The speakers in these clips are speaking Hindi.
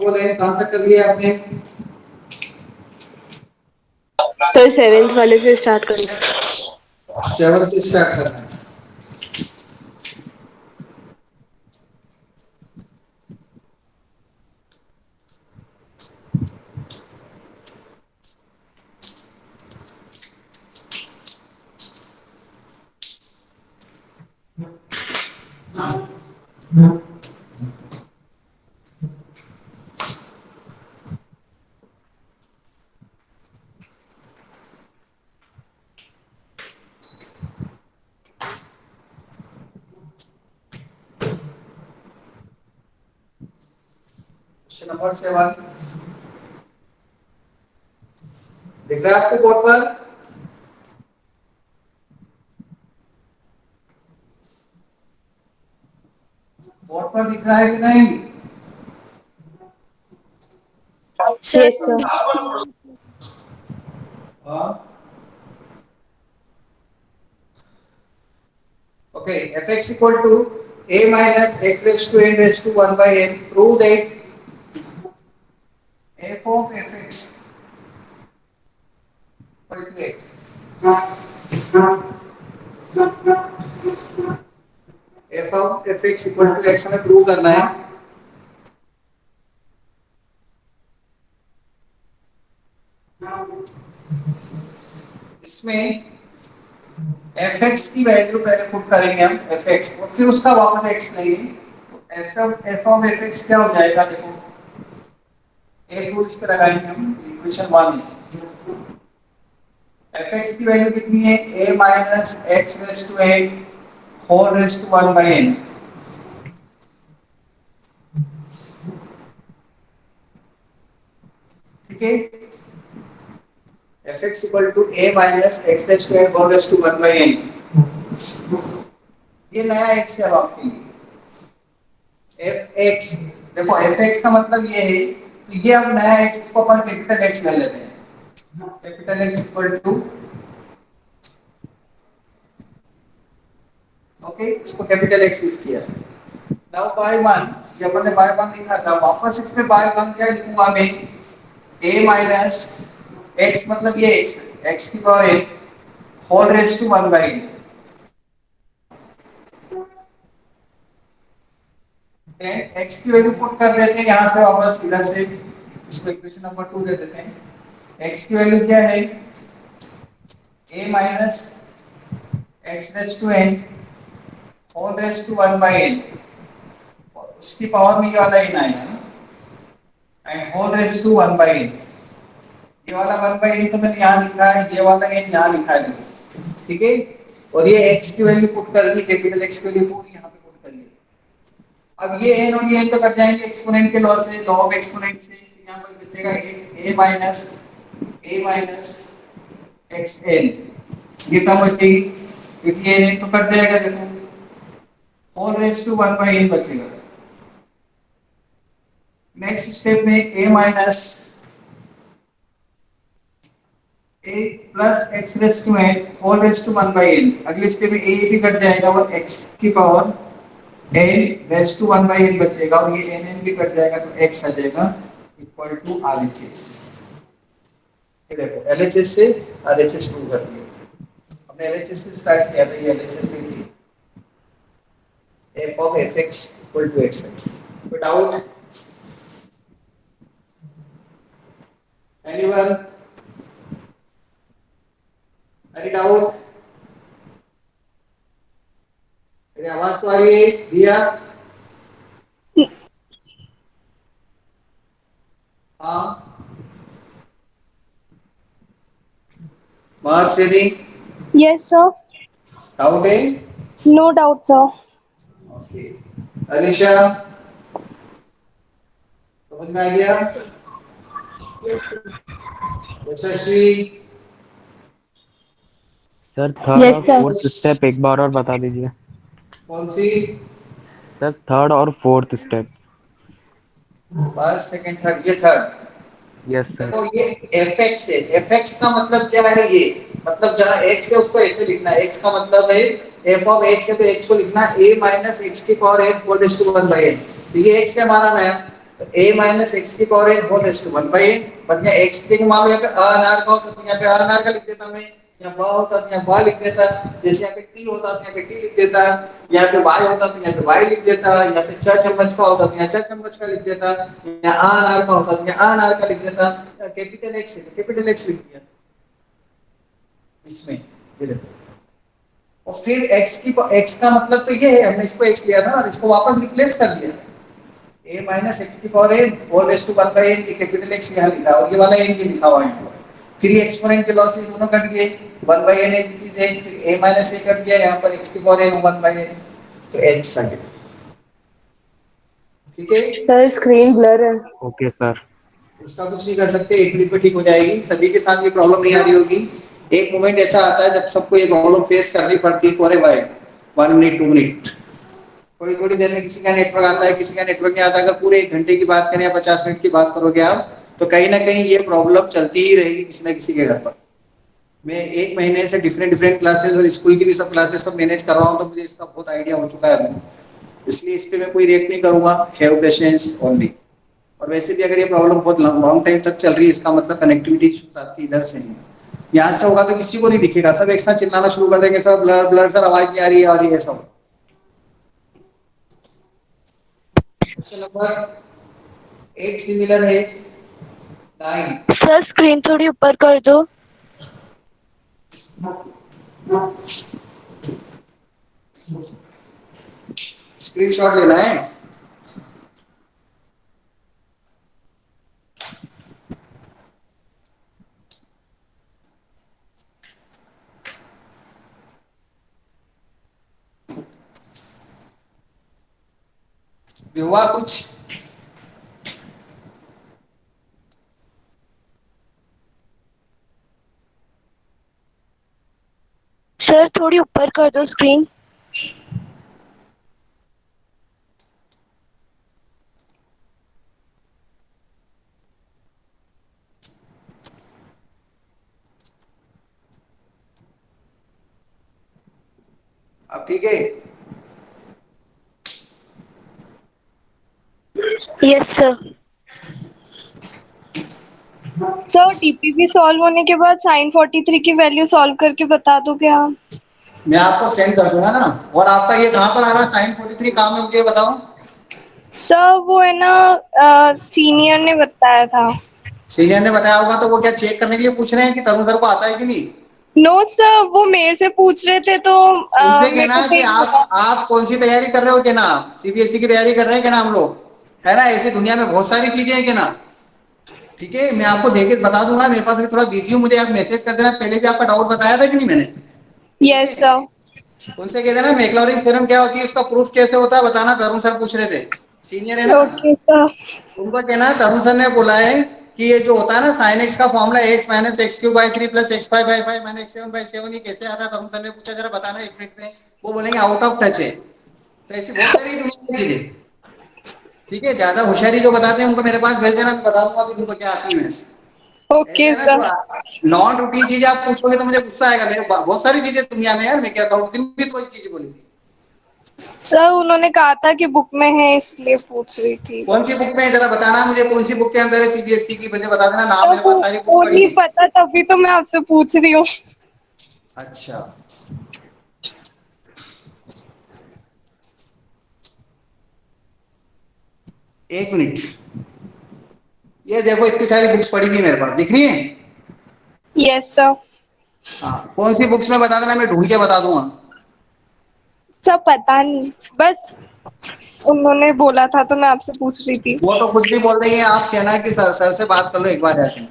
बोले कहाँ तक कर लिया आपने? सर सेवेंथ वाले से स्टार्ट करना। 7 से स्टार्ट करना है। क्वेश्चन नंबर 7 दिख रहा है आपको बोर्ड पर? बोर्ड पर दिख रहा है कि नहीं? Yes sir. हाँ। Okay, fx equal to a minus x raised to n raised to 1 by n. Prove that f of fx equal to x. f of fx equal to x हमें प्रूव करना है। इसमें fx की वैल्यू पहले पुट करेंगे हम fx और फिर उसका वापस x लेंगे तो f of fx क्या हो जाएगा देखो एक रूल इस पे लगाएंगे हम इक्वेशन 1 fx की वैल्यू कितनी है a minus x raised to n whole raised to 1 by n ठीक है fx equal to a minus x raised to n whole raised to 1 by n ये नया x है अब आपके लिए fx देखो fx का मतलब ये है तो ये अब नया x इसको अपन कैपिटल x ले लेते हैं capital x equal to okay इसको कैपिटल x यूज किया नाउ बाय 1 जब अपन ने बाय 1 लिखा था वापस इसमें बाय 1 क्या लिखूंगा मैं a minus x मतलब ये x की power n whole raise to 1 by n x की वैल्यू पुट कर देते हैं यहां से वापस इधर से इसको इक्वेशन नंबर 2 दे देते हैं x की वैल्यू क्या है a minus x raised to n whole raised to 1 by n उसकी पावर में ये वाला n आएगा and whole raised to 1 by n ये वाला 1 by n तो मैंने यहाँ लिखा है ये वाला n यहाँ लिखा है ठीक है और ये x की वैल्यू पुट कर दी कैपिटल x की वैल्यू पूरी यहाँ पे पुट कर दी अब ये n और ये n तो कट जाएंगे एक्सपोनेंट के लॉ से लॉ ऑफ एक्सपोनेंट से यहाँ पर बचेगा a minus xn ये टर्म बचेगी क्योंकि ये n तो कट जाएगा देखो whole raised to 1 by n बचेगा नेक्स्ट स्टेप में a minus a plus x raised to n whole raised to 1 by n अगले स्टेप में a भी कट जाएगा और x की power n raised to 1 by n बचेगा और ये n भी कट जाएगा तो x आ जाएगा इक्वल टू RHS ये देखो LHS से RHS प्रूव कर दिया हमने LHS से स्टार्ट किया था ये LHS में थी f of fx equal to x कोई डाउट एनीवन एनी डाउट मेरी आवाज तो आ रही है दिया हाँ Mark Siri, Yes, sir. doubt है? No doubt, sir. Okay. Anisha, समझ में आ गया? यशस्वी, सर थर्ड Yes, और sir. फोर्थ स्टेप एक बार और बता दीजिए। कौन सी? सर थर्ड और fourth step. First second third, ये थर्ड। Yes sir. देखो ये fx है, fx का मतलब क्या है? ये मतलब जहाँ x है उसको ऐसे लिखना है। x का मतलब है f ऑफ x है, तो x को लिखना a माइनस एक्स की power n whole raise to 1 by n। तो ये x है हमारा नया, तो a माइनस एक्स की power n whole raise to 1 by n। बस यहाँ x के मान लो यहाँ पे अनार का होता तो यहाँ पे अनार का लिख देता मैं, यहाँ ब होता तो यहाँ ब लिख देता, जैसे यहाँ पे t होता तो यहाँ पे t लिख देता, यहाँ पे y होता तो यहाँ पे y लिख देता, यहाँ पे 4 चम्मच का होता तो यहाँ 4 चम्मच का लिख देता, यहाँ अनार का होता तो यहाँ अनार का लिख देता। कैपिटल एक्स है तो कैपिटल एक्स लिख दिया इसमें, ये देखो। और फिर x का मतलब तो ये है, हमने इसको x लिया था ना, इसको वापस रिप्लेस कर दिया, a माइनस एक्स की power n whole raise to 1 by n। ये कैपिटल x यहाँ लिखा है और ये वाला n ये लिखा हुआ है यहाँ पर। फिर ये एक्सपोनेंट के लॉ से दोनों कट गए, 1 बाई n इज n, फिर a माइनस a कट गया, यहाँ पर x की पावर n 1 बाई n, तो x आ गया। ठीक है, सर स्क्रीन ब्लर है। Okay sir. उसका कुछ नहीं कर सकते, एक मिनट में ठीक हो जाएगी। सभी के साथ ये प्रॉब्लम नहीं आ रही होगी। एक मोमेंट ऐसा आता है जब सबको ये प्रॉब्लम फेस करनी पड़ती है for a while, 1 minute 2 minute. थोड़ी थोड़ी देर में किसी का नेटवर्क आता है, किसी का नेटवर्क नहीं आता। अगर पूरे 1 घंटे की बात करें या 50 मिनट की बात करोगे आप, तो कहीं ना कहीं ये प्रॉब्लम चलती ही रहेगी किसी ना किसी के घर पर। मैं 1 महीने से डिफरेंट डिफरेंट क्लासेस और स्कूल की भी सब क्लासेस सब मैनेज कर रहा हूँ, तो मुझे इसका बहुत आइडिया हो चुका है अभी। इसलिए इस पे मैं कोई रिएक्ट नहीं करूंगा, हैव पेशेंस ओनली। और वैसे भी अगर ये प्रॉब्लम बहुत लॉन्ग टाइम तक चल रही है, इसका मतलब कनेक्टिविटी इश्यूज आपकी इधर से है। यहाँ से होगा तो किसी को नहीं दिखेगा, सब एक साथ चिल्लाना शुरू कर देंगे, सब ब्लर ब्लर, सर आवाज नहीं आ रही है और ये सब। क्वेश्चन नंबर 8 सिमिलर है 9। सर स्क्रीन थोड़ी ऊपर कर दो। स्क्रीनशॉट लेना है। हुआ कुछ? सर थोड़ी ऊपर कर दो स्क्रीन। अब ठीक है। Yes sir. Sir DPP solve होने के बाद साइन 43 की वैल्यू सॉल्व करके बता दो क्या? मैं आपको सेंड कर दूंगा ना। और आपका ये कहां पर आ रहा है साइन 43 काम है, मुझे बताओ। सर वो है ना, सीनियर ने बताया था। सीनियर ने बताया होगा, तो वो क्या चेक करने के लिए पूछ रहे हैं कि तरुण सर को आता है कि नहीं? नो सर, वो मेरे से पूछ रहे थे तो उनसे मेरे कहना को कि नहीं पता। आप कौन सी तैयारी कर रहे हो, क्या ना सीबीएसई की तैयारी कर रहे हैं क्या ना हम लोग, है ना? ऐसी दुनिया में बहुत सारी चीजें हैं क्या ना। ठीक है, मैं आपको देख के बता दूंगा, मेरे पास भी थोड़ा बिजी हूँ, मुझे आप मैसेज कर देना। पहले भी आपका डाउट बताया था कि नहीं मैंने? ठीक यस है, सर। उनसे कह देना मैक्लॉरिन थ्योरम क्या होती है, इसका प्रूफ कैसे होता है बताना। तरुण सर पूछ रहे थे, सीनियर है ना। Okay sir. उनको कहना तरुण सर ने बोला है कि ये जो होता है ना साइन एक्स का formula, x minus x cube by 3 plus x 5/5 minus x 7/7, ये कैसे आता है? तरुण सर ने पूछा, जरा बताना 1 मिनट में। वो बोलेंगे आउट ऑफ टच है। तो ऐसी बहुत सारी दुनिया की चीजें। ठीक है, ज्यादा होशियारी जो बताते हैं उनको मेरे पास भेज देना, बता दूंगा कि तुमको क्या आती है। ऐसे ओके है ना, सर। जो नॉन रूटीन चीजें आप पूछोगे तो मुझे गुस्सा आएगा। मेरे बहुत सारी चीजें दुनिया में यार, मैं क्या कहूँ, तुम भी कोई चीज बोली थी। सर उन्होंने कहा था कि बुक में है इसलिए पूछ रही थी कौन सी बस। बुक में है जरा बताना मुझे, कौन सी बुक के अंदर है सीबीएसई की, मुझे बता देना नाम, सर मेरे वो पास सारी बुक्स वो पड़ी नहीं हैं। पता, तभी तो मैं आपसे पूछ रही हूँ। अच्छा, 1 मिनट। ये देखो इतनी सारी बुक्स पड़ी हुई है मेरे पास, दिख रही है? Yes sir. हाँ, कौन सी बुक्स में बता देना, मैं ढूंढ के बता दूंगा। सर पता नहीं, बस उन्होंने बोला था तो मैं आपसे पूछ रही थी। वो तो कुछ भी बोल रही है, आप कहना कि सर से बात कर लो एक बार जाके।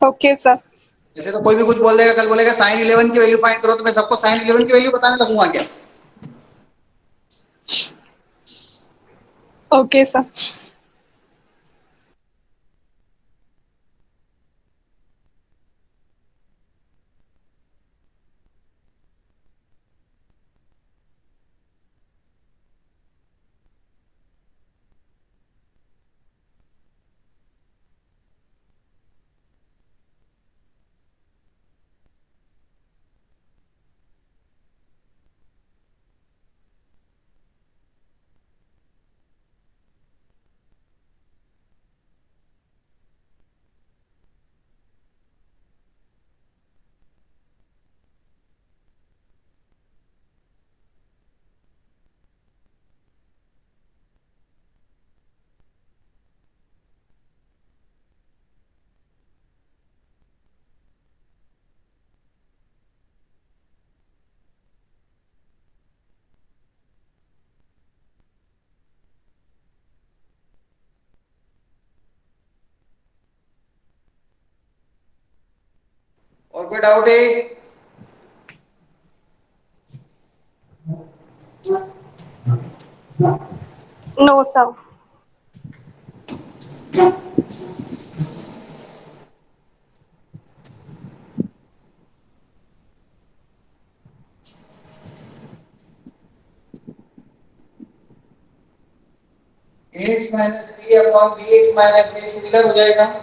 Okay sir. जैसे तो कोई भी कुछ बोल देगा, कल बोलेगा साइन 11 की वैल्यू फाइंड करो, तो मैं सबको साइन 11 की वैल्यू बताने लगूंगा क्या? Okay sir. और कोई डाउट है? No sir. X minus b upon b x minus a similar हो जाएगा।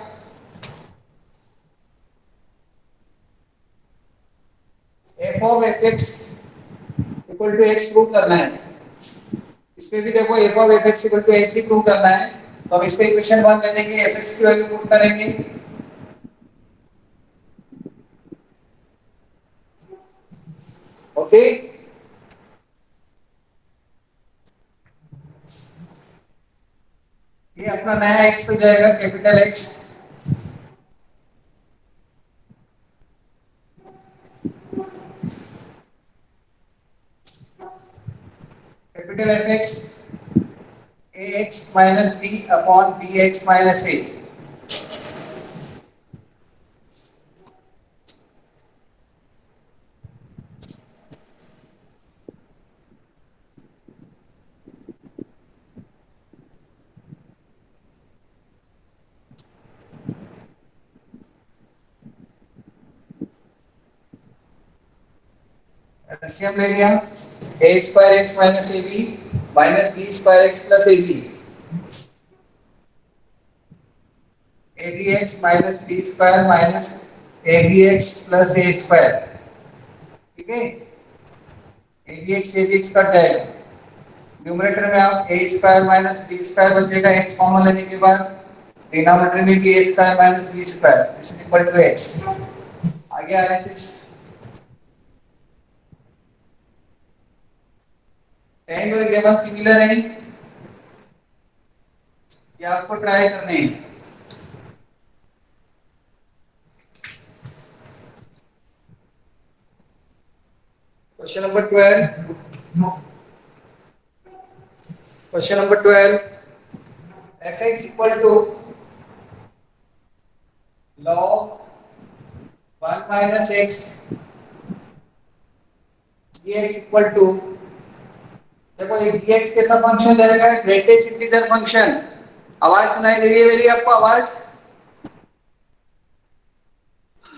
F of f x equal to x prove करना है। इसमें भी देखो f of f x equal to x ही प्रूव करना है, तो हम इस पे इक्वेशन 1 दे देंगे, एफ एक्स की वैल्यू पुट करेंगे। ओके, ये अपना नया एक्स हो जाएगा, capital x. Capital f x a x minus b upon b x minus a. LCM ले लिया, a square x minus a b minus b square x plus a b, a b x minus b square minus a b x plus a square. ठीक है, ए बी एक्स कट जाएगा, न्यूमरेटर में आप ए स्क्वायर माइनस बी स्क्वायर बचेगा, एक्स कॉमन लेने के बाद डिनोमिनेटर में भी a square minus b square is equal to x. आगे एनालिसिस, टेन और 11 सिमिलर है, ये आपको ट्राई करने हैं। Question number 12, question number 12, f x equal to log 1 minus x dx equal to, देखो ये dx कैसा फंक्शन दे रखा है, ग्रेटेस्ट इंटीजर फंक्शन। आवाज सुनाई दे रही है मेरी आपको? आवाज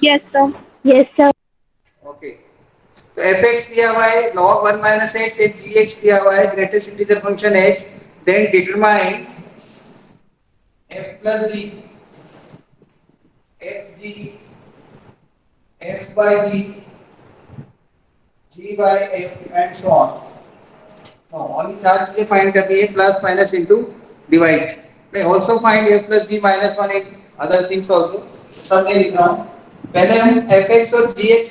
यस सर। ओके। तो एफ एक्स दिया हुआ है, log 1 माइनस एक्स, एक gx दिया हुआ है, greatest integer function x, then determine f plus g, f g, f by g, g by f and so on. Only चार चीजें फाइंड करनी है, प्लस माइनस इनटू डिवाइड। मैं also find f plus g minus 1 in other things also, सब नहीं लिख रहा हूं। पहले हम fx और gx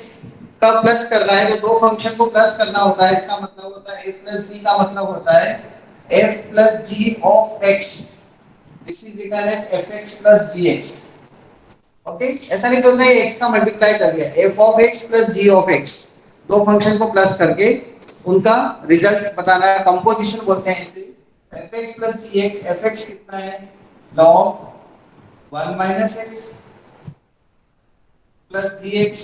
का प्लस करना है, तो दो फंक्शन को प्लस करना होता है, इसका मतलब होता है f plus g का मतलब होता है f plus g of x, this is written as fx plus gx। Okay, ऐसा नहीं सोचना है x का मल्टीप्लाई कर दिया, f of x plus g of x, दो फंक्शन को प्लस करके उनका रिजल्ट बताना है, कंपोजिशन बोलते हैं इसे। fx plus gx, fx कितना है, log 1 minus x प्लस जी एक्स,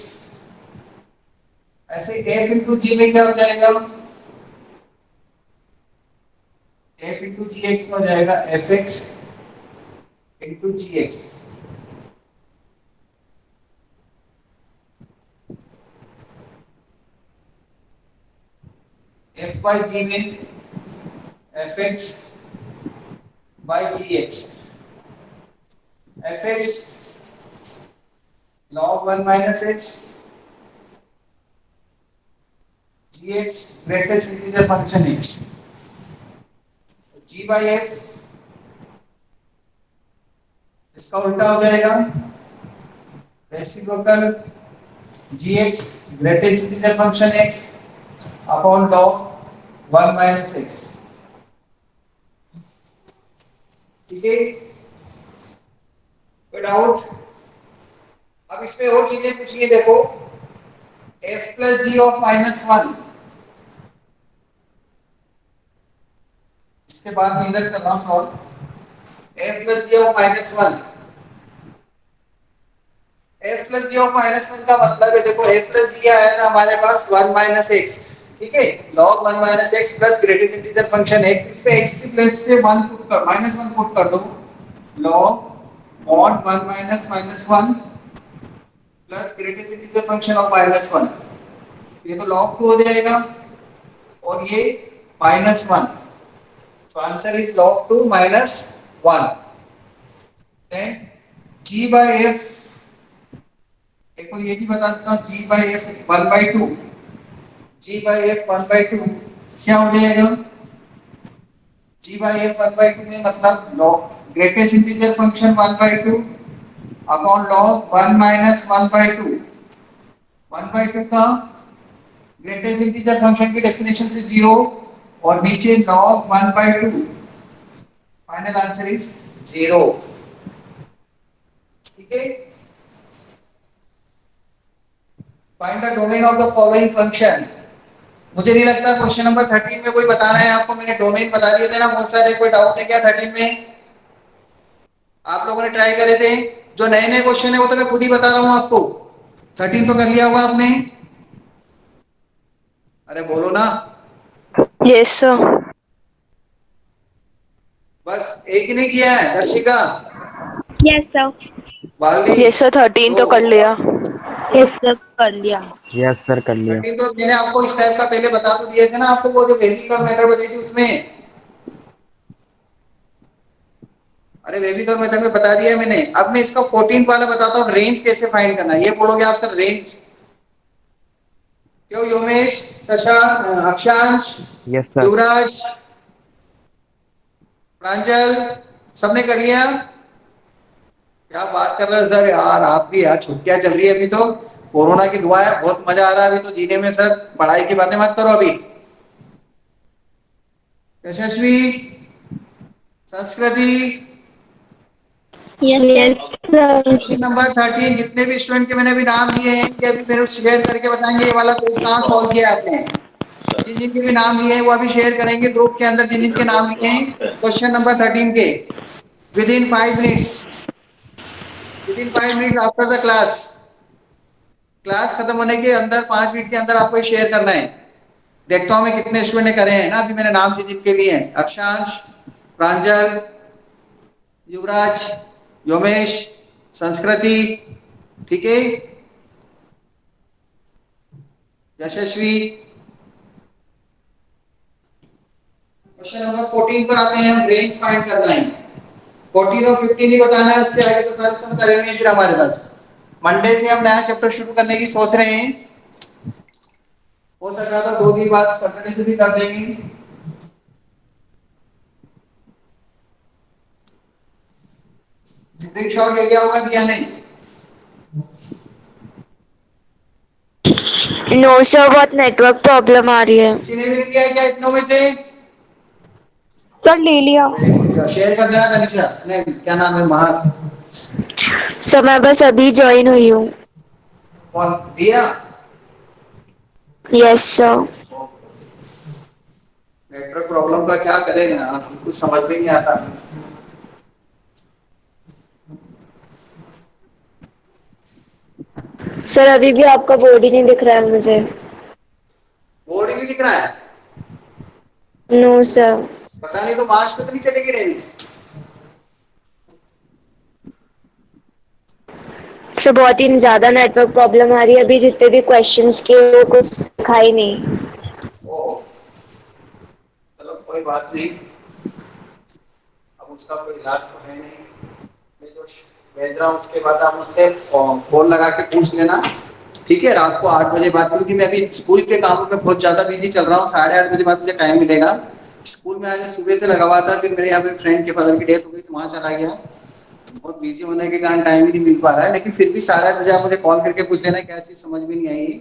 ऐसे एफ इंटू जी में क्या हो जाएगा, एफ इंटू जी एक्स हो जाएगा f x into g x. F by g में f x by g x, f x log 1 minus x, gx greatest integer function x, g by f इसका उल्टा हो जाएगा reciprocal gx greatest integer function x upon log 1 minus x। ठीक है, कोई डाउट? अब इसमें और चीजें पूछिए, देखो f प्लस जी ऑफ -1, इसके बाद मैं इधर कर रहा हूं solve, f plus g of -1, f plus g of -1 का मतलब है, देखो f प्लस जी आया था हमारे पास 1 माइनस x, ठीक है, log 1 minus x plus greatest integer function x, इस पे x की प्लेस पे 1 पुट कर, -1 पुट कर दो, log mod 1 minus -1 plus greatest integer function of -1, ये तो log 2 हो जाएगा और ये -1, so answer is log 2 minus 1। then g by f, एक और ये भी बता देता हूँ, g by f 1/2, g by f 1/2 क्या हो जाएगा, g by f 1/2 में मतलब log greatest integer function 1/2 upon log 1 minus 1/2, 1/2 का ग्रेटेस्ट इंटीजर फंक्शन की डेफिनेशन से 0 और नीचे log 1/2, फाइनल आंसर इज 0। ठीक है, find the domain of the following function. मुझे नहीं लगता क्वेश्चन नंबर 13 में कोई बताना है आपको, मैंने डोमेन बता दिए थे ना बहुत सारे, कोई डाउट है क्या 13 में? आप लोगों ने ट्राई करे थे, जो नए नए क्वेश्चन है वो तो मैं खुद ही बता रहा हूं आपको, 13 तो कर लिया होगा आपने, अरे बोलो ना। Yes sir. बस एक ही नहीं किया है, दर्शिका, यस सर। बालदी, यस सर, 13 दो, तो कर लिया। यस सर, कर लिया। यस सर, कर लिया। 13 तो मैंने आपको इस टाइप का पहले बता तो दिए थे ना आपको, वो जो वेविक और मेथड बताई थी उसमें, अरे वेविक और मेथड में बता दिया है मैंने। अब मैं इसका 14th वाला बताता हूँ, रेंज कैसे फाइंड करना है। ये बोलोगे आप सर रेंज क्यों, योमेश, शशांक, अक्षांश, यस सर। युवराज, प्रांजल, सबने कर लिया? क्या बात कर रहे हो सर, यार आप भी यार, छुट्टियां चल रही है अभी तो, कोरोना की दुआ है, बहुत मजा आ रहा है अभी तो जीने में सर, पढ़ाई की बातें मत करो अभी। यशस्वी, संस्कृति, यस क्वेश्चन सर। नंबर 13, जितने भी स्टूडेंट के मैंने अभी नाम लिए हैं ये अभी मेरे शेयर करके बताएंगे ये वाला पेज कहाँ सॉल्व किया आपने, जिन जिन के भी नाम लिए हैं वो अभी शेयर करेंगे ग्रुप के अंदर, जिन जिन के नाम लिए हैं क्वेश्चन नंबर 13 के, with in 5 minutes, with in 5 minutes after the class, class खत्म होने के अंदर 5 मिनट के अंदर आपको शेयर करना है। देखता हूं मैं कितने स्टूडेंट ने करे हैं ना, अभी मैंने नाम जिन जिनके लिए हैं, अक्षांश, प्रांजल, युवराज, योमेश, संस्कृति, ठीक है, यशस्वी। क्वेश्चन नंबर 14 पर आते हैं, हम रेंज फाइंड करना है, 14 और 15 ही बताना है, उसके आगे तो सारे सम करेंगे फिर हमारे पास। मंडे से हम नया चैप्टर शुरू करने की सोच रहे हैं, हो सका तो 2 दिन बाद सैटरडे से भी कर देंगे। स्क्रीनशॉट ले लिया होगा दिया नहीं? नो सर, बहुत नेटवर्क प्रॉब्लम आ रही है। किसी ने भी नहीं किया है क्या इतनों में से? सर ले लिया। वेरी गुड, शेयर कर देना तनिषा, नहीं क्या नाम है, महा, सर मैं बस अभी ज्वाइन हुई हूँ। कौन दिया? Yes sir. नेटवर्क प्रॉब्लम का क्या करें, कुछ समझ में नहीं आता। सर अभी भी आपका बोर्ड ही नहीं दिख रहा है मुझे। बोर्ड ही नहीं दिख रहा है? No sir. पता नहीं, तो मार्च को तो नहीं चलेगी रैली? सर बहुत ही ज्यादा नेटवर्क प्रॉब्लम आ रही है, अभी जितने भी क्वेश्चंस किए वो कुछ दिखा ही नहीं। ओ, चलो कोई बात नहीं, अब उसका कोई इलाज तो है नहीं। मैं जो भेज रहा हूँ उसके बाद आप मुझसे फोन लगा के पूछ लेना, ठीक है? रात को 8 बजे बाद, क्योंकि मैं अभी स्कूल के कामों में बहुत ज्यादा बिजी चल रहा हूँ। 8:30 बजे बाद मुझे टाइम मिलेगा। स्कूल में आज मैं सुबह से लगा हुआ था, फिर मेरे यहाँ पे फ्रेंड के फादर की डेथ हो गई तो वहाँ चला गया। बहुत बिजी होने के कारण टाइम ही नहीं मिल पा रहा है, लेकिन फिर भी 8:30 बजे आप मुझे कॉल करके पूछ लेना क्या चीज समझ में नहीं आई,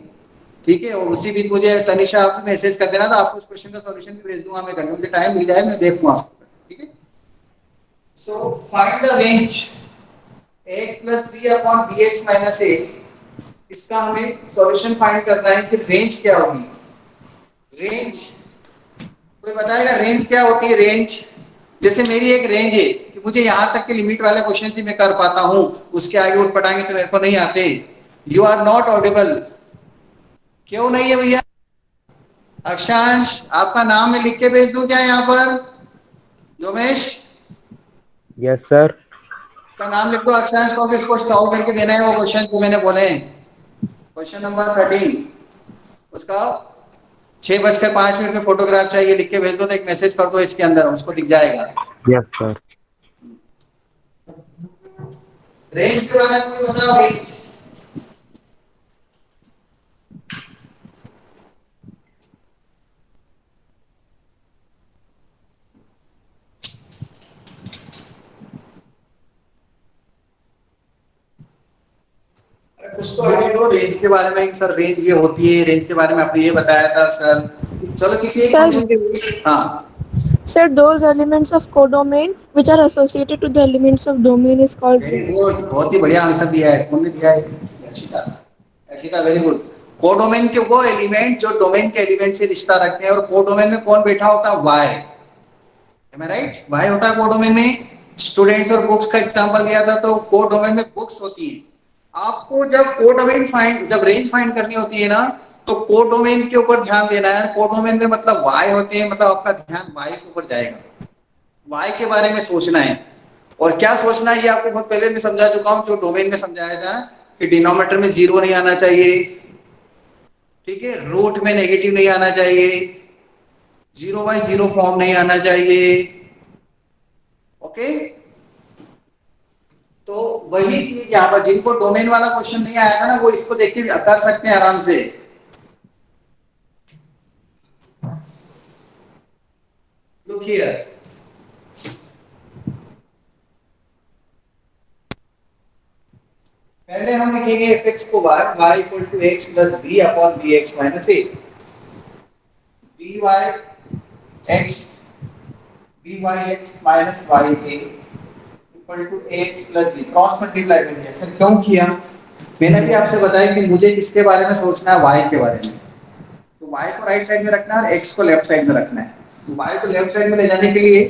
ठीक है? और उसी बीच मुझे तनिषा आप मैसेज कर देना, तो आपको उस क्वेश्चन का सॉल्यूशन भी भेज दूंगा मैं घर में, मुझे टाइम मिल जाए मैं देखूंगा आपको, ठीक है? So find the range ax plus b upon bx minus a। इसका हमें सॉल्यूशन फाइंड करना है कि रेंज क्या होगी। रेंज कोई बताएगा रेंज क्या होती है? रेंज जैसे मेरी एक रेंज है कि मुझे यहां तक के लिमिट वाले क्वेश्चन ही मैं कर पाता हूं, उसके आगे उठ पटांगे तो मेरे को नहीं आते। You are not audible. क्यों नहीं है भैया? अक्षांश आपका नाम मैं लिख के भेज दूं क्या यहाँ पर? जोमेश यस सर। इसका नाम लिख दो अक्षांश को, इसको सॉल्व करके देना है वो क्वेश्चन जो मैंने बोले हैं। क्वेश्चन नंबर 13 उसका 6:05 में फोटोग्राफ चाहिए, लिख के भेज दो, तो एक मैसेज कर दो इसके अंदर, उसको दिख जाएगा। Yes sir. रेंज के बारे में कोई बताओ। रेंज कुछ तो आइडिया दो रेंज के बारे में। सर रेंज ये होती है, रेंज के बारे में आपने ये बताया था सर। चलो किसी एक Sir, फंक्शन, हाँ sir, those elements of codomain which are associated to the elements of domain is called very ring. Good, बहुत ही बढ़िया आंसर दिया है। कौन ने दिया है? Ashita. Ashita very good. Codomain के वो एलिमेंट जो डोमेन के एलिमेंट से रिश्ता रखते हैं, और कोडोमेन में कौन बैठा होता है? वाई। एम आई राइट? वाई होता है कोडोमेन में। स्टूडेंट्स और बुक्स का एग्जांपल दिया था, तो कोडोमेन में बुक्स होती है। आपको जब कोडोमेन फाइंड, जब रेंज फाइंड करनी होती है ना, तो कोडोमेन के ऊपर ध्यान देना है। कोडोमेन में मतलब वाई होते हैं, मतलब आपका ध्यान वाई के ऊपर जाएगा, वाई के बारे में सोचना है। और क्या सोचना है ये आपको बहुत पहले मैं समझा चुका हूं, जो डोमेन में समझाया था कि डिनोमिनेटर में जीरो नहीं आना चाहिए, ठीक है? रूट में नेगेटिव नहीं आना चाहिए, 0/0 फॉर्म नहीं आना चाहिए, ओके? तो वही चीज यहाँ पर, जिनको डोमेन वाला क्वेश्चन नहीं आया था ना, वो इसको देख के भी कर सकते हैं आराम से। लुक हियर, पहले हम लिखेंगे fx को y equal to x plus b upon bx minus a। by x byx minus y a equal to x plus b, cross multiply करेंगे। सर क्यों किया? मैंने भी आपसे बताया कि मुझे किसके बारे में सोचना है? y के बारे में। तो y को राइट साइड में रखना है और x को लेफ्ट साइड में रखना है। तो y को लेफ्ट साइड में ले जाने के लिए,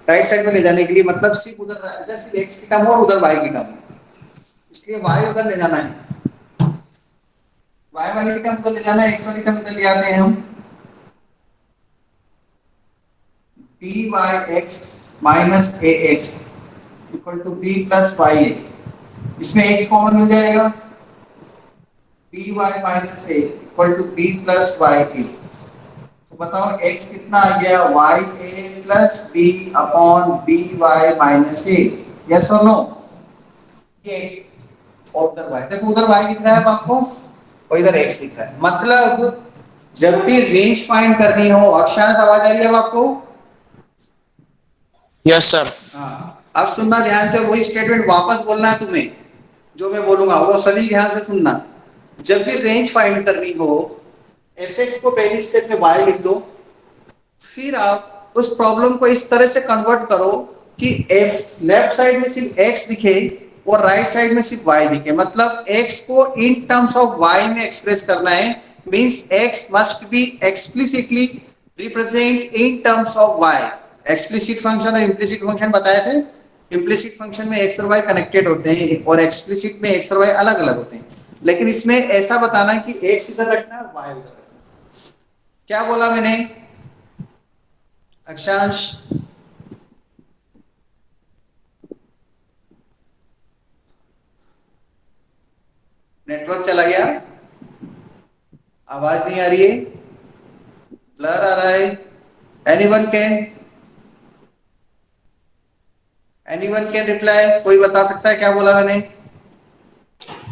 राइट साइड में ले जाने के लिए, मतलब सिर्फ उधर, इधर सिर्फ x की टर्म हो और उधर y की टर्म हो, इसलिए y उधर ले जाना है। y वाली टर्म उधर ले जाना है, x वाली टर्म उधर ले आते हैं हम। byx minus ax equal to b plus ya। इसमें x कॉमन मिल जाएगा, by minus a equal to b plus ya। तो बताओ x कितना आ गया? ya plus b upon by minus a। Yes और नो? x और उधर y, देखो उधर y दिख रहा है आपको और इधर x दिख रहा है। मतलब जब भी रेंज फाइंड करनी हो, अक्षांश आवाज आ रही है आपको? Yes sir. हाँ, अब सुनना ध्यान से, वही स्टेटमेंट वापस बोलना है तुम्हें, जो मैं बोलूंगा वो सभी ध्यान से सुनना। जब भी रेंज फाइंड करनी हो, fx को पहली स्टेप में y लिख दो, फिर आप उस प्रॉब्लम को इस तरह से कन्वर्ट करो कि f लेफ्ट साइड में सिर्फ x दिखे और राइट साइड में सिर्फ y दिखे। मतलब x को इन टर्म्स ऑफ y में एक्सप्रेस करना है, means x must be explicitly represent in terms of y। Explicit function और इम्प्लिसिट फंक्शन बताए थे। इम्प्लिसिट फंक्शन में x और y कनेक्टेड होते हैं और एक्सप्लिसिट में x और y अलग अलग होते हैं। लेकिन इसमें ऐसा बताना है कि एक्स इधर रखना है और वाई उधर रखना है। क्या बोला मैंने अक्षांश? नेटवर्क चला गया, आवाज नहीं आ रही है, ब्लर आ रहा है। Anyone can reply? कोई बता सकता है क्या बोला मैंने?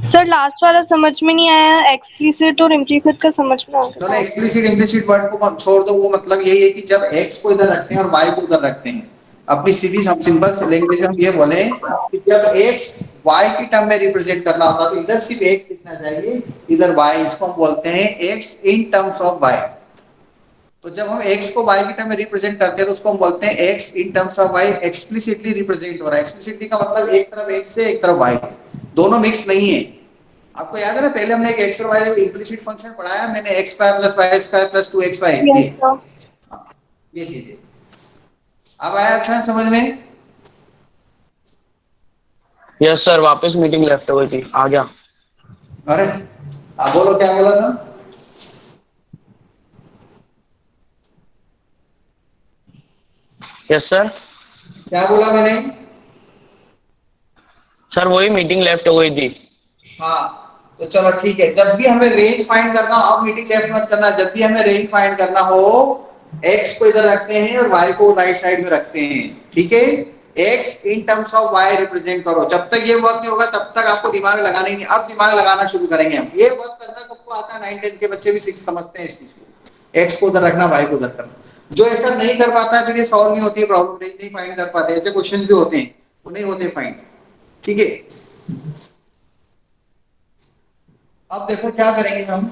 सर लास्ट वाला समझ में नहीं आया, एक्सप्लिसिट और इम्प्लिसिट का समझ में आ दोनों गया। एक्सप्लिसिट इम्प्लिसिट वर्ड को मत छोड़ दो, वो मतलब यही है कि जब एक्स को इधर रखते हैं और वाई को उधर रखते हैं, अपनी सीधी सिंपल लैंग्वेज में हम ये बोले कि जब एक्स वाई की टर्म में रिप्रेजेंट करना होता है तो इधर सिर्फ एक्स लिखना चाहिए, इधर वाई। इसको हम बोलते हैं x in terms of y. तो जब हम x को y की टर्म में रिप्रेजेंट करते हैं तो उसको हम बोलते हैं x in terms of y, explicitly represent हो रहा है। एक्सप्लिसिटली का मतलब एक तरफ x है एक तरफ y है, दोनों मिक्स नहीं है। आपको याद है ना, पहले हमने एक x और y का इम्प्लिसिट फंक्शन पढ़ाया, मैंने x square plus y square plus 2xy, yes sir. ये चीज है। अब आया ऑप्शन समझ में? यस सर, वापस मीटिंग लेफ्ट हो गई थी, आ गया। अरे आप बोलो क्या बोला था? Yes sir. क्या बोला मैंने? सर वही मीटिंग लेफ्ट हो गई थी। हाँ तो चलो ठीक है, जब भी हमें रेंज फाइंड करना हो, आप मीटिंग लेफ्ट मत करना, जब भी हमें रेंज फाइंड करना हो x को इधर रखते हैं और y को राइट साइड में रखते हैं, ठीक है? x in terms of y represent करो। जब तक ये वर्क नहीं होगा तब तक आपको दिमाग लगाना ही नहीं। अब दिमाग लगाना शुरू करेंगे हम। ये वर्क करना सबको आता है, 9th 10th के बच्चे भी समझते हैं इस चीज को, x को उधर रखना y को उधर करना। जो ऐसा नहीं कर पाता है फिर ये सॉल्व नहीं होती है प्रॉब्लम, नहीं फाइंड कर पाते, ऐसे क्वेश्चंस भी होते हैं, वो नहीं होते फाइंड, ठीक है? अब देखो क्या करेंगे हम,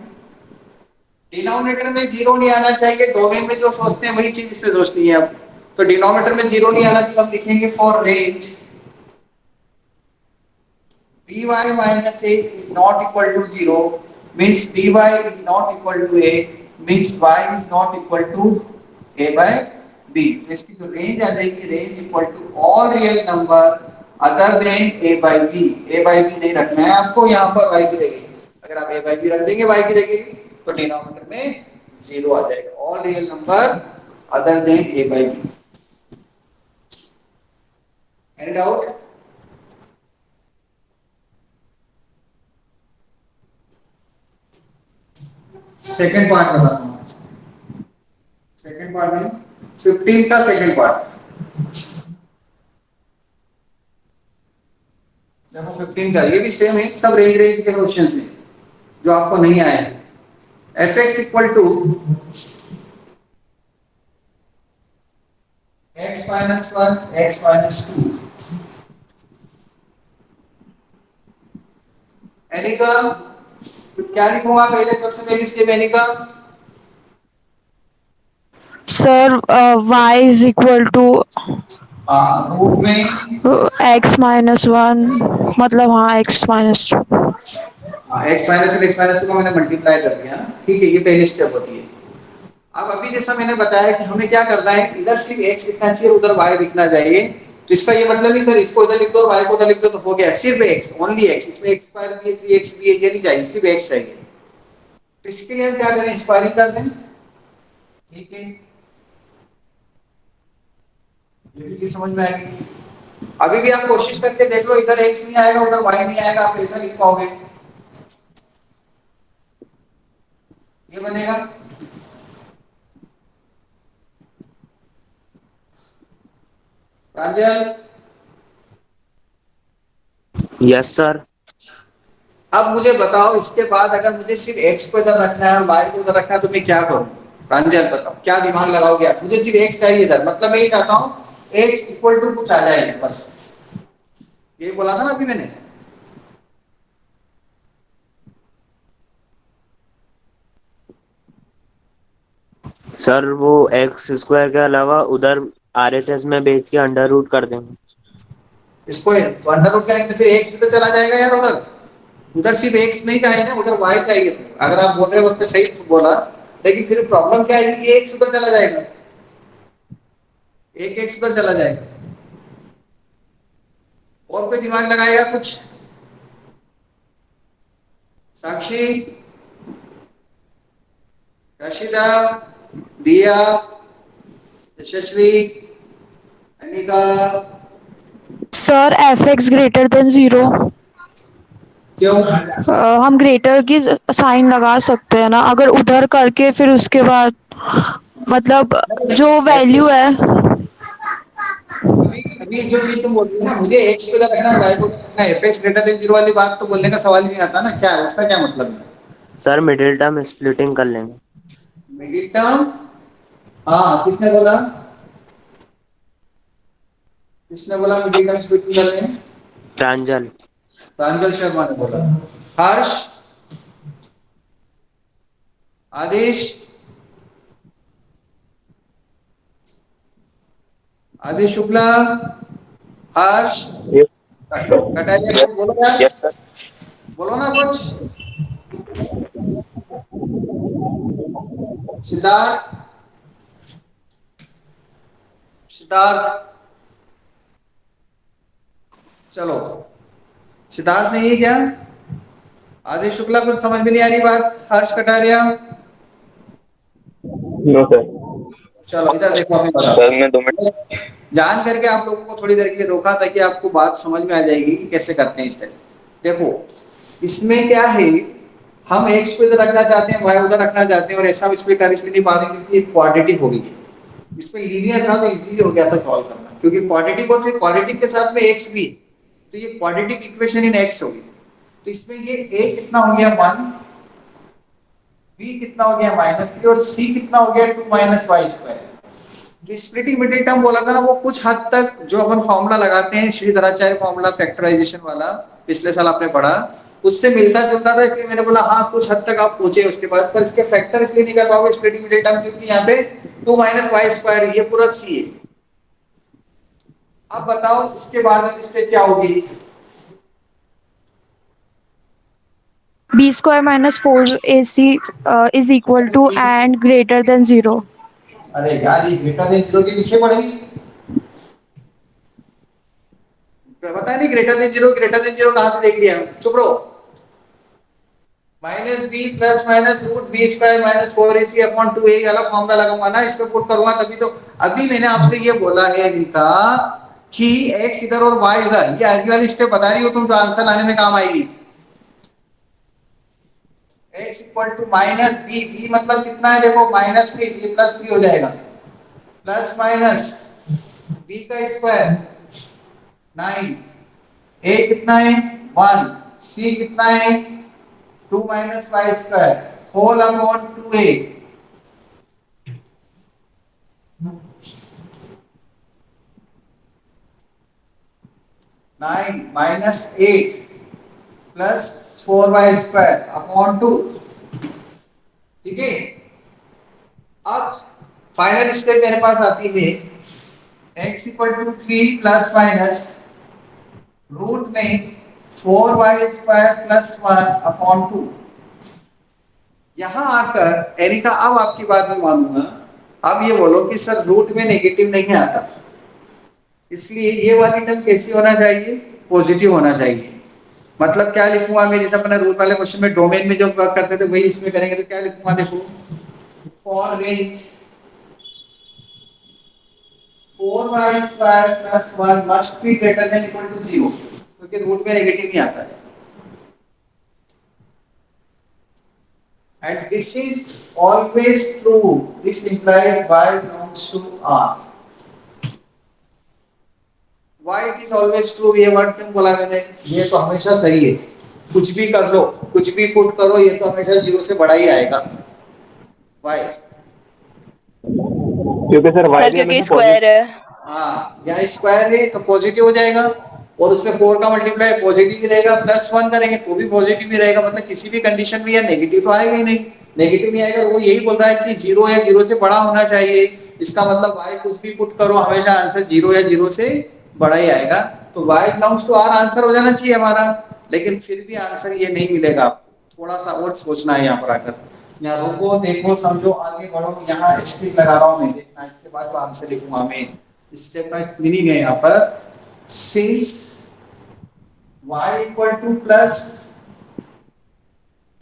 डिनोमिनेटर में जीरो नहीं आना चाहिए, डोमेन में जो सोचते हैं वही चीज इसमें सोचनी है। अब तो डिनोमिनेटर में जीरो नहीं आना चाहिए, हम लिखेंगे for range by minus a is not equal to 0 means by is not equal to a means y is not equal to a by b। तो इसकी जो रेंज आ जाएगी, range equal to all real number other than a by b। a by b नहीं रखना है आपको, यहाँ पर y की जगह अगर आप a by b रख देंगे y की जगह तो डिनोमिनेटर में जीरो आ जाएगा, all real number other than a by b। Any doubt? Second part बताता हूँ। सेकंड पार्ट में 15 का सेकंड पार्ट, देखो 15 का ये भी सेम है, सब रेंज रेंज के क्वेश्चंस हैं जो आपको नहीं आए हैं। fx equal to x minus 1 x minus 2 any का क्या लिखूंगा पहले, सबसे पहले स्टेप एनी का sir y is equal to root में x-1, मतलब हाँ x-2। x माइनस 2 को मैंने मल्टीप्लाई कर दिया ना, ठीक है? ये पहली स्टेप होती है। अब अभी जैसा मैंने बताया कि हमें क्या करना है, इधर सिर्फ x लिखना चाहिए, उधर y लिखना चाहिए। तो इसका ये मतलब नहीं सर इसको इधर लिख दो और y को उधर लिख दो तो हो गया, सिर्फ x, ओनली x। इसमें x स्क्वायर भी है 3x भी है, ये नहीं चाहिए, सिर्फ x चाहिए। तो इसके लिए हम क्या करें, स्क्वायरिंग कर दें, ठीक है? ये भी चीज समझ में आएगी। अभी भी आप कोशिश करके देख लो, इधर x नहीं आएगा उधर y नहीं आएगा, आप कैसा लिख पाओगे? ये बनेगा प्रांजल। Yes sir. अब मुझे बताओ, इसके बाद अगर मुझे सिर्फ x को इधर रखना है और y को इधर रखना है तो मैं क्या करूं? प्रांजल बताओ, क्या दिमाग लगाओगे आप? मुझे सिर्फ x चाहिए इधर, मतलब मैं ये चाहता हूं x इक्वल टू कुछ आ जाए बस। ये बोला था ना अभी मैंने। सर वो एक्स स्क्वायर के अलावा उधर आरएचएस में बेच के अंडर रूट कर देंगे। इसको तो अंडर रूट करेंगे तो फिर x भी तो चला जाएगा यार उधर। उधर सिर्फ x नहीं चाहिए ना, उधर y चाहिए। अगर आप बोल रहे वक्त सही बोला, लेकिन फिर प्रॉब्लम क्या है, ये x उधर चला जाएगा, एक x उधर चला जाएगा। और कोई दिमाग लगाएगा कुछ? Sakshi, Rashida, Diya, Yashasvi, Anika. Sir f x greater than 0। क्यों? हम ग्रेटर की साइन लगा सकते हैं ना, अगर उधर करके फिर उसके बाद मतलब जो वैल्यू है। अभी अभी जो चीज तुम बोल रही हो ना, मुझे एक्स को उधर रखना है, वाई को उधर रखना है, F x greater than zero वाली बात तो बोलने का सवाल ही नहीं आता ना, क्या है उसका क्या मतलब है? सर मिडिल टर्म स्प्लिटिंग कर लेंगे। Middle term? हाँ, किसने बोला? किसने बोला मिडिल टर्म स्प्लिटिंग कर रहे हैं? प्रांजल। प्रांजल शर्मा ने बोला। हर्ष, आदेश, आदेश शुक्ला, हर्ष, कटारिया, कुछ बोलो यार, बोलो ना कुछ। सिद्धार्थ, सिद्धार्थ, चलो, सिद्धार्थ नहीं है क्या? आदित्य शुक्ला, कुछ समझ में नहीं आ रही बात? हर्ष कटारिया, नो सर। चलो इधर देखो, अभी सर मैं 2 मिनट। बताओ। जान करके आप लोगों को थोड़ी देर के लिए रोका ताकि आपको बात समझ में आ जाएगी कि कैसे करते हैं इस तरह। देखो, इसमें क्या है, हम एक्स को इधर रखना चाहते हैं, वाई उधर रखना चाहते हैं, और ऐसा हम इसमें कर इसलिए नहीं पा रहे क्योंकि एक क्वाड्रेटिक हो गई है। इसमें लीनियर था तो इजीली हो गया था सॉल्व करना, क्योंकि क्वाड्रेटिक और फिर क्वाड्रेटिक के साथ में एक्स भी, तो ये क्वाड्रेटिक इक्वेशन इन एक्स होगी। तो इसमें ये a कितना हो गया 1, b कितना हो गया -3, और c कितना हो गया 2 - y²। जो स्प्लिटिंग मिडिल टर्म बोला था ना, वो कुछ हद तक जो अपन फॉर्मूला लगाते हैं श्रीधराचार्य फॉर्मूला फैक्टराइजेशन वाला, पिछले साल आपने पढ़ा, उससे मिलता जुलता था, इसलिए मैंने बोला हाँ कुछ हद तक आप पूछे उसके पास, पर इसके फैक्टर इसलिए नहीं कर पाओगे स्प्लिटिंग मिडिल टर्म क्योंकि यहाँ पे 2 - y², ये पूरा c है। अब बताओ इसके बाद में स्टेप क्या होगी? B square -4ac is equal to and greater than 0। अरे यार, ये ग्रेटर देन जीरो के पीछे पड़ गई, पता नहीं ग्रेटर देन जीरो कहां से देख लिया? चुप रहो। -b plus minus root b square minus 4ac upon 2a वाला फॉर्मूला लगाऊंगा ना, इसको पुट करूंगा तभी तो। अभी मैंने आपसे ये बोला है अनिका कि x इधर और y इधर, ये आगे वाली स्टेप बता रही हो तुम, जो आंसर लाने में काम आएगी। x equal to minus b, b मतलब कितना है देखो, -3, ये +3 हो जाएगा, प्लस माइनस बी का स्क्वायर 9, a कितना है 1, c कितना है 2 - y² whole upon 2a। 9 - 8 plus 4y² upon 2। ठीक है, अब फाइनल स्टेप मेरे पास आती है, x equal to 3 plus minus root में 4y² प्लस 1 अपॉन 2। यहां आकर एरिका, अब आपकी बात में मानूंगा। अब ये बोलो कि सर रूट में नेगेटिव नहीं आता, इसलिए ये वाली टर्म कैसी होना चाहिए? पॉजिटिव होना चाहिए। मतलब क्या लिखूंगा मैं, जैसे अपने रूट वाले क्वेश्चन में डोमेन में जो करते थे वही इसमें करेंगे, तो क्या लिखूंगा देखो, for range 4y² plus 1 must be greater than equal to 0, क्योंकि रूट में नेगेटिव नहीं आता है। And this is always true. This implies y belongs to R. Why it is always true? ये वर्ड क्यों बोला मैंने? ये तो हमेशा सही है, कुछ भी कर लो, कुछ भी पुट करो, ये तो हमेशा 0 से बड़ा ही आएगा। Why? क्योंकि सर y सर भी क्योंकि हमेशा स्क्वायर है। हाँ, यहाँ स्क्वायर है तो पॉजिटिव हो जाएगा, और उसमें 4 का मल्टीप्लाई पॉजिटिव ही रहेगा, +1 करेंगे तो भी पॉजिटिव ही रहेगा, मतलब किसी भी कंडीशन में या नेगेटिव तो आएगा ही नहीं। नेगेटिव नहीं आएगा, वो यही बोल रहा है कि 0 या 0 से बड़ा होना चाहिए, इसका मतलब y कुछ भी पुट करो हमेशा आंसर 0 या 0 से बड़ा ही आएगा। तो y belongs to r answer हो जाना चाहिए हमारा, लेकिन फिर भी आंसर ये नहीं मिलेगा आपको, थोड़ा सा और सोचना है यहाँ पर आकर। यहाँ रुको, देखो, समझो, आगे बढ़ो, यहाँ स्ट्रिक लगा रहा हूँ मैं, देखना इसके बाद तो आंसर लिखूंगा मैं। स्टेप बाय स्टेप मीनिंग है यहाँ पर, since y equal two plus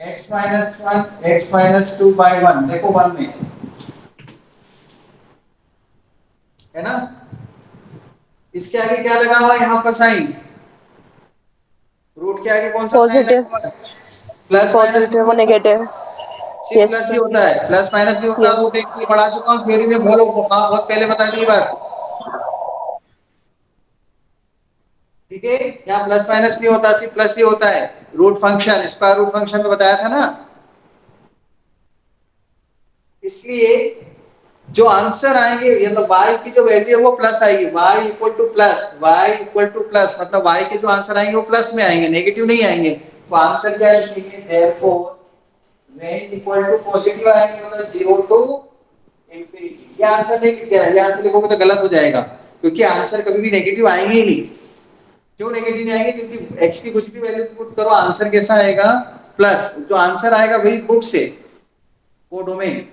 x minus one x minus two by one, देखो वन में है ना। इसके आगे क्या लगा हुआ है यहाँ पर साइन, रूट के आगे कौन सा साइन पॉजिटिव, लगा हुआ है, प्लस माइनस पॉजिटिव और नेगेटिव। सिर्फ यस प्लस ही सर, होता है, प्लस माइनस भी होता है, यस। रूट एक्स की पढ़ा चुका हूँ थ्योरी में, बोलो हाँ बहुत पहले बता दी बात, ठीक है। यहाँ प्लस माइनस नहीं होता, सिर्फ प्लस ही होता है, root function square root function में बताया था ना। इसलिए जो आंसर आएंगे ये तो y की जो वैल्यू है वो प्लस आएगी, y equal two plus, y equal two plus, मतलब y के जो आंसर आएंगे वो प्लस में आएंगे, नेगेटिव नहीं आएंगे। तो आंसर क्या लिखेंगे, therefore range equal to positive आएंगे, मतलब 0 टू इंफिनिटी। ये आंसर नहीं लिख देना, ये आंसर लिखोगे तो गलत हो जाएगा, क्योंकि आंसर कभी भी नेगेटिव आएंगे ही नहीं। क्यों नेगेटिव नहीं आएंगे, क्योंकि x की कुछ भी वैल्यू पुट करो आंसर कैसा आएगा, प्लस। जो आंसर आएगा वही बुक से कोडोमेन,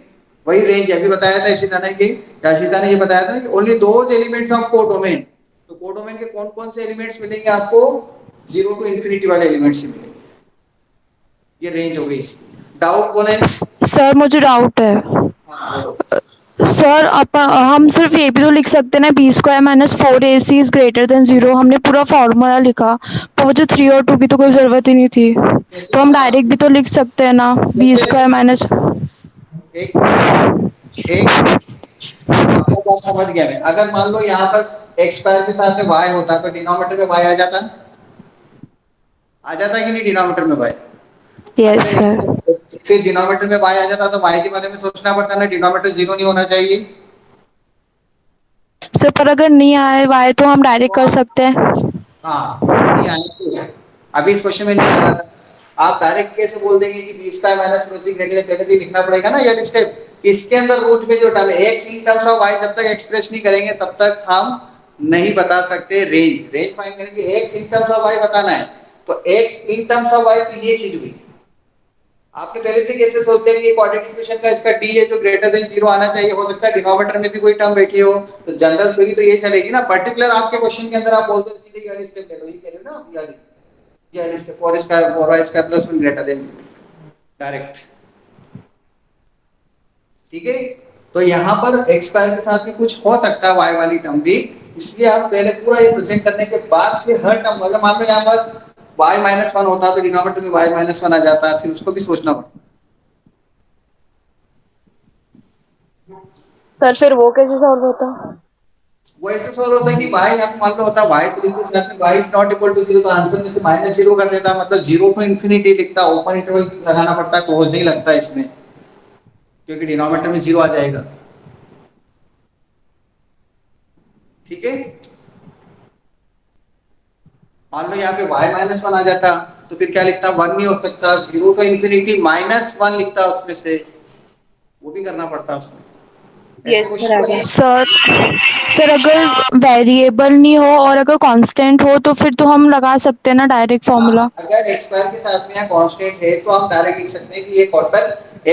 वही रेंज अभी बताया था इशिता ने कि याशिता ने ये बताया था कि only those elements of codomain. तो कोडोमेन के कौन कौन से एलिमेंट्स मिलेंगे आपको, 0 टू इंफिनिटी वाले एलिमेंट्स ही मिलेंगे। ये रेंज हो गई इसकी। डाउट बोले, सर मुझे डाउट है। हाँ बोलो। सर हम सिर्फ ये भी तो लिख सकते हैं ना, b square minus four a c is greater than zero, हमने पूरा फॉर्मूला लिखा, तो वो जो थ्री और टू की तो कोई ज़रूरत ही नहीं थी, कैसे तो हम लिखा, डायरेक्ट भी तो लिख सकते हैं ना, बी कैसे स्क्वायर माइनस। एक एक मिनट, आपका बात समझ गया मैं। अगर मान लो यहाँ पर एक्स स्क्वायर के साथ में y होता तो डिनोमिनेटर में y आ जाता कि नहीं, डिनोमिनेटर में y। यस अगर सर। फिर डिनोमिनेटर में y आ जाता तो y के बारे में सोचना पड़ता ना, डिनोमिनेटर जीरो नहीं होना चाहिए। सर पर अगर नहीं आए वाई तो हम तो डायरेक्ट कर आप, सकते हैं। हाँ नहीं आया तो है, अभी इस क्वेश्चन में नहीं आ रहा था। आप डायरेक्ट कैसे बोल देंगे कि बी स्क्वायर माइनस फोर सी ग्रेटर देन, पहले तो ये लिखना पड़ेगा ना यार स्टेप, इसके अंदर रूट में जो टर्म है x in terms of y, जब तक एक्सप्रेस नहीं करेंगे तब तक हम नहीं बता सकते रेंज। रेंज फाइंड करेंगे, x in terms of y बताना है, तो x in terms of y तो ये चीज हुई। आपने पहले से कैसे सोचते हैं कि क्वाड्रेटिक इक्वेशन का इसका डी है जो ग्रेटर देन जीरो आना चाहिए, हो सकता है डिनोमिनेटर में भी कोई टर्म बैठी हो, तो जनरल थ्योरी तो ये चलेगी ना। पर्टिकुलर आपके क्वेश्चन के अंदर आप बोलते हो सीधे ये स्टेप ले लो, ये कह रहे हो ना आप, ये step four square four y square plus one greater than direct, ठीक है। तो यहाँ पर एक्स स्क्वायर के साथ में कुछ हो सकता है वाई वाली टर्म भी, इसलिए आप पहले पूरा ये प्रेजेंट करने के बाद फिर हर टर्म, अगर मान लो यहाँ पर y माइनस वन होता तो डिनोमिनेटर में y माइनस वन आ जाता, फिर उसको भी सोचना पड़ता। सर फिर वो कैसे सॉल्व होता? वो ऐसे सॉल्व होता है कि y यहाँ मान लो होता y तो बिल्कुल साथ में y is not equal to zero, तो आंसर में से माइनस जीरो कर देता, मतलब जीरो टू इंफिनिटी लिखता, ओपन इंटरवल लगाना पड़ता है, क्लोज नहीं लगता इसमें, क्योंकि डिनोमिनेटर में जीरो आ जाएगा, ठीक है। मान लो यहाँ पे y माइनस वन आ जाता तो फिर क्या लिखता, वन नहीं हो सकता, zero to infinity minus one लिखता, उसमें से वो भी करना पड़ता उसमें, ऐसे यस सर, क्वेश्चन आगे। बने। सर सर अगर वेरिएबल नहीं हो और अगर कांस्टेंट हो तो फिर तो हम लगा सकते हैं ना डायरेक्ट हाँ, फॉर्मूला। अगर x स्क्वायर के साथ में यहाँ कांस्टेंट है तो हम डायरेक्ट लिख सकते हैं कि ये क्वार्टर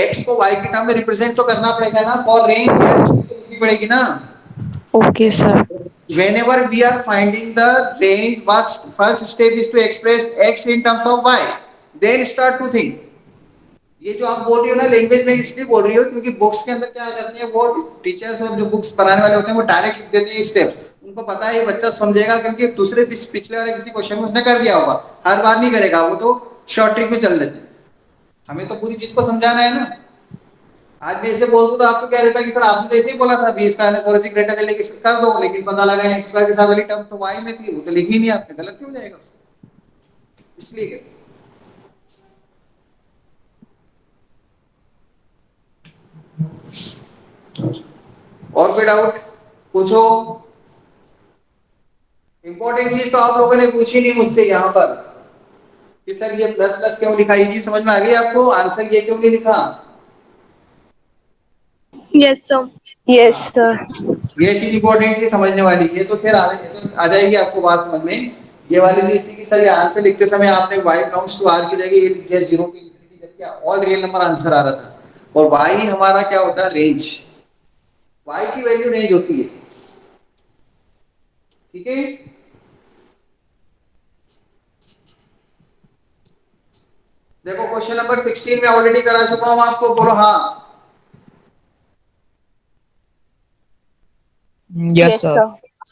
x को y की टर्म में रिप्रेजेंट तो करना पड़ेगा ना, फॉर रेंज यार इसको लिखनी पड़ेगी ना। Okay sir. Whenever we are finding the range, first step is to express x in terms of y, then start to think। ये जो आप बोल रही हो ना लैंग्वेज में, इसलिए बोल रही हो क्योंकि बुक्स के अंदर क्या करते हैं वो टीचर्स और जो बुक्स पढ़ाने वाले होते हैं वो डायरेक्ट लिख देते हैं स्टेप, उनको पता है ये बच्चा समझेगा, क्योंकि दूसरे पिछले वाले किसी क्वेश्चन में उसने कर दिया होगा, हर बार नहीं करेगा वो, तो शॉर्ट ट्रिक में चल देते हैं। हमें तो पूरी चीज को समझाना है ना। आज मैं ऐसे बोल दूं तो आपको क्या रहता है कि सर आपने तो ऐसे ही बोला था बी स्क्वायर माइनस फोर सी ग्रेटर देन, लेकिन कर दो, लेकिन पता लगा एक्स स्क्वायर के साथ वाली टर्म तो y में थी, वो तो लिखी नहीं आपने, गलत क्यों हो जाएगा उससे, इसलिए कहते हैं। और कोई डाउट पूछो। इंपॉर्टेंट चीज तो आप लोगों ने पूछी नहीं मुझसे यहाँ पर कि सर ये प्लस प्लस क्यों लिखा, ये चीज समझ में आ गई आपको, आंसर ये क्यों नहीं लिखा। Yes sir. यस हाँ, सर। ये चीज इंपॉर्टेंट है समझने वाली, ये तो खैर आ जाएगी आपको बात समझ में। ये वाली चीज थी कि सर ये आंसर लिखते समय आपने y बिलोंग्स टू r की जगह ये लिख दिया जीरो टू इंफिनिटी करके, ऑल रियल नंबर आंसर आ रहा था, और y हमारा क्या होता है, रेंज, y की वैल्यू रेंज होती है, ठीक है। देखो क्वेश्चन नंबर 16 में ऑलरेडी करा चुका हूं आपको, बोलो हाँ। Yes sir.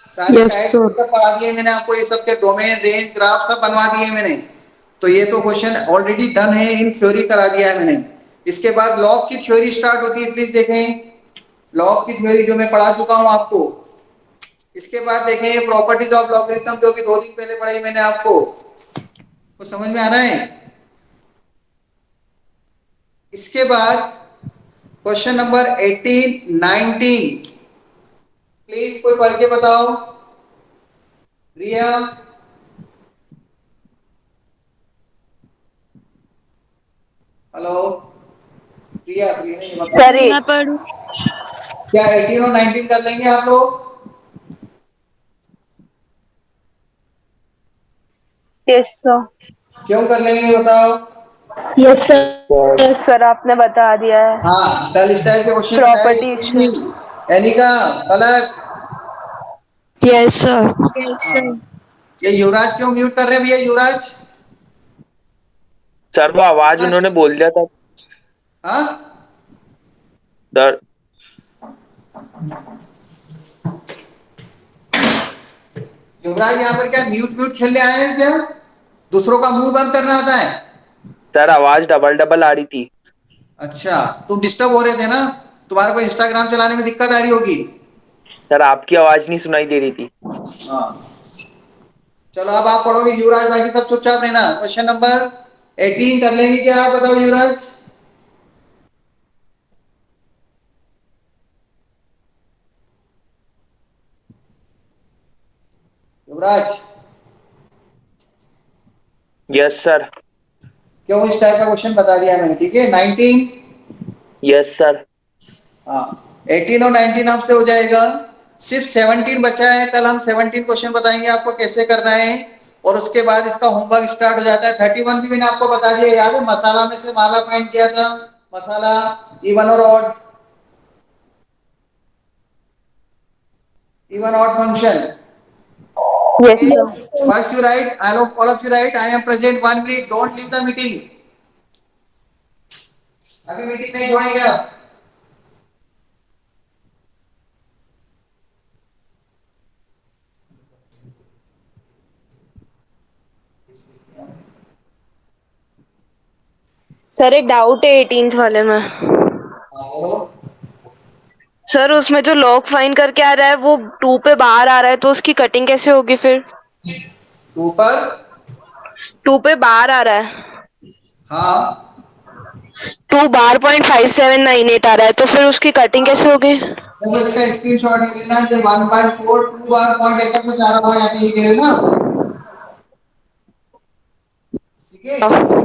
सारे यस टाइप सर। पढ़ा दिए मैंने आपको, ये सब के डोमेन रेंज ग्राफ सब बनवा दिए मैंने। तो ये तो क्वेश्चन ऑलरेडी डन है, इन थ्योरी करा दिया है मैंने। इसके बाद लॉग की थ्योरी स्टार्ट होती है, प्लीज देखें लॉग की थ्योरी जो मैं पढ़ा चुका हूं आपको। इसके बाद देखें प्रॉपर्टीज ऑफ लॉगरिथम, जो कि 2 दिन पहले पढ़ाई मैंने आपको। कुछ समझ में आ रहा है? इसके बाद क्वेश्चन नंबर 18 19 प्लीज कोई पढ़ के बताओ। रिया, हेलो प्रिया, प्रिया नहीं मतलब सर मैं पढ़ूं? क्या 18 और 19 कर लेंगे आप लोग? Yes sir. क्यों कर लेंगे बताओ? Yes sir. यस सर, आपने बता दिया है। हाँ, कल इस टाइप के क्वेश्चन बनाए properties. Anika, Palak. Yes sir. हाँ, ये युवराज क्यों म्यूट कर रहे हैं भैया? युवराज, सर वो आवाज युवराज, उन्होंने बोल दिया था हाँ सर। युवराज, यहाँ पर क्या म्यूट म्यूट खेलने आए हैं क्या? दूसरों का मुंह बंद करना आता है? सर आवाज डबल डबल आ रही थी। अच्छा, तुम डिस्टर्ब हो रहे थे ना, तुम्हारे को इंस्टाग्राम चलाने में दिक्कत आ रही होगी। सर आपकी आवाज नहीं सुनाई दे रही थी। हाँ, चलो अब आप पढ़ोगे युवराज, बाकी सब चुपचाप रहना। क्वेश्चन नंबर 18 कर लेंगे क्या आप बताओ युवराज? युवराज, यस सर। क्यों इस टाइप का क्वेश्चन बता दिया मैंने, ठीक है? 19, यस सर। हाँ 18 और 19 आपसे हो जाएगा। सिर्फ 17 बचा है, कल हम 17 क्वेश्चन बताएंगे आपको कैसे करना है, और उसके बाद इसका होमवर्क स्टार्ट हो जाता है। 31 भी मैंने आपको बता दिया, याद है? मसाला में से माला फाइंड किया था, मसाला, इवन और odd, even odd function. Yes Okay, sir. first you write, all of you write, I am present 1 minute, don't leave the meeting. अभी मीटिंग नहीं छोड़ेंगे आप। सर एक डाउट है 18th वाले में। हेलो, सर उसमें जो लॉग फाइंड करके आ रहा है वो 2 पे बाहर आ रहा है, तो उसकी कटिंग कैसे होगी फिर? ऊपर, 2 पे बाहर आ रहा है, हाँ 2 बार 0.5798 आ रहा है, तो फिर उसकी कटिंग कैसे होगी? तो इसका स्क्रीनशॉट ले लेना, जब 1/4 2 बार पॉइंट ऐसा कुछ आ रहा होगा, यहाँ पे लिखे हो ना, ठीक है?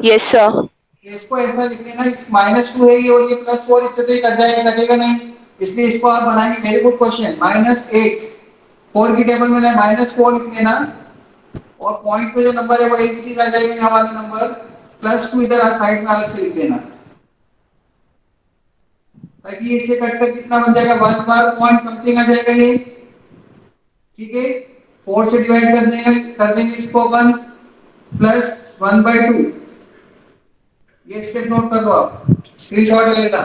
Yes sir. इसको ऐसा लिख लेना, इस -2 है ये, और ये +4, इससे तो ये कट जाएगा, कटेगा नहीं, इसलिए इसको आप बनाएंगे। Very good question. -8, 4 की टेबल में -4 लिख लेना, और पॉइंट पे जो नंबर है वो एक चीज आ जाएगा, यहाँ वाला नंबर, +2 इधर साइड में अलग से लिख देना, ताकि इससे कटकर कितना बन जाएगा, 1 बार पॉइंट समथिंग आ जाएगा ये, ठीक है? 4 से डिवाइड कर देंगे इसको अपन, +1/2। ये स्टेप नोट कर लो आप, स्क्रीनशॉट ले लेना।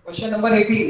Question number 18।